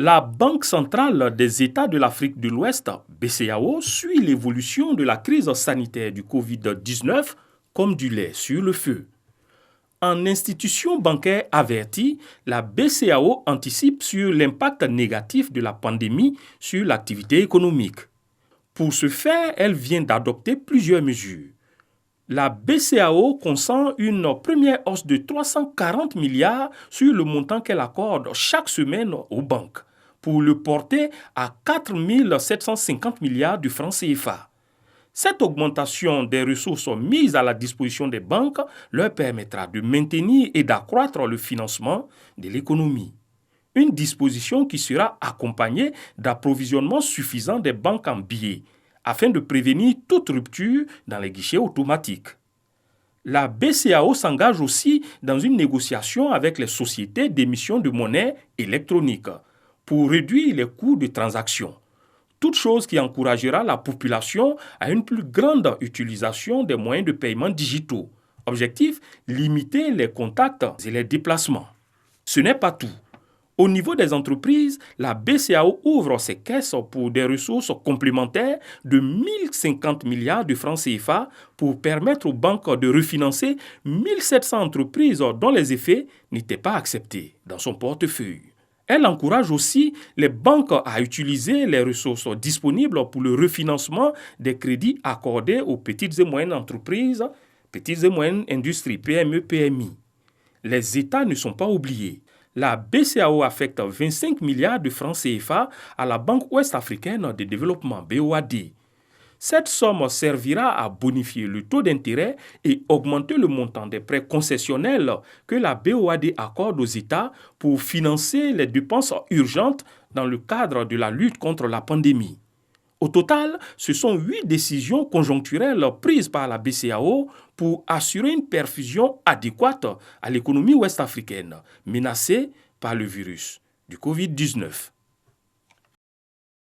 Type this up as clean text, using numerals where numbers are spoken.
La Banque centrale des États de l'Afrique de l'Ouest, BCAO, suit l'évolution de la crise sanitaire du Covid-19 comme du lait sur le feu. En institution bancaire avertie, la BCAO anticipe sur l'impact négatif de la pandémie sur l'activité économique. Pour ce faire, elle vient d'adopter plusieurs mesures. La BCAO consent une première hausse de 340 milliards sur le montant qu'elle accorde chaque semaine aux banques, pour le porter à 4 750 milliards de francs CFA. Cette augmentation des ressources mises à la disposition des banques leur permettra de maintenir et d'accroître le financement de l'économie. Une disposition qui sera accompagnée d'approvisionnement suffisant des banques en billets, afin de prévenir toute rupture dans les guichets automatiques. La BCAO s'engage aussi dans une négociation avec les sociétés d'émission de monnaie électronique pour réduire les coûts de transaction. Toute chose qui encouragera la population à une plus grande utilisation des moyens de paiement digitaux. Objectif, limiter les contacts et les déplacements. Ce n'est pas tout. Au niveau des entreprises, la BCAO ouvre ses caisses pour des ressources complémentaires de 1050 milliards de francs CFA pour permettre aux banques de refinancer 1700 entreprises dont les effets n'étaient pas acceptés dans son portefeuille. Elle encourage aussi les banques à utiliser les ressources disponibles pour le refinancement des crédits accordés aux petites et moyennes entreprises, petites et moyennes industries, PME, PMI. Les États ne sont pas oubliés. La BCAO affecte 25 milliards de francs CFA à la Banque ouest-africaine de développement, BOAD. Cette somme servira à bonifier le taux d'intérêt et augmenter le montant des prêts concessionnels que la BOAD accorde aux États pour financer les dépenses urgentes dans le cadre de la lutte contre la pandémie. Au total, ce sont 8 décisions conjoncturelles prises par la BCAO pour assurer une perfusion adéquate à l'économie ouest-africaine, menacée par le virus du Covid-19.